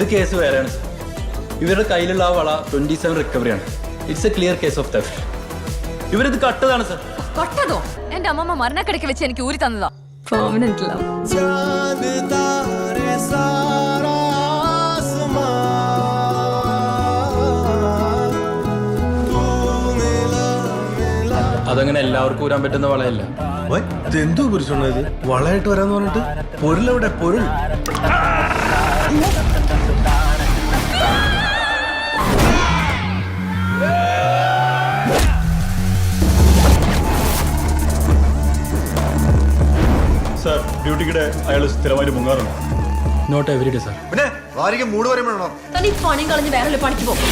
ഇത് കേസ് വേറെയാണ് സർ. ഇവരുടെ കയ്യിലുള്ള ആ വള 27 റിക്കവറിയാണ്. It's a clear case of theft. ഇവരിത് കട്ടതാണ് സർ. കട്ടതോ? എന്റെ അമ്മമ്മ മരണക്കിടയ്ക്ക് വെച്ച് എനിക്ക് ഊരി തന്നതാ. Permanent love. അതങ്ങനെ എല്ലാവർക്കും ഊരാൻ പറ്റുന്ന വളയല്ല. എന്തോ പുരുഷണ ഇത് വളമായിട്ട് വരാന്ന് പറഞ്ഞിട്ട് പൊരുളെവിടെ പൊരുൾ? സാർ ഡ്യൂട്ടിക്കിടെ അയാൾ സ്ഥിരമായിട്ട് മുങ്ങാറുണ്ട്. Not every day sir. പിന്നെ വാരിക മൂട് വരുമ്പോഴാണോ പണിയും കളഞ്ഞ് വേറെ പണിക്ക് പോകും.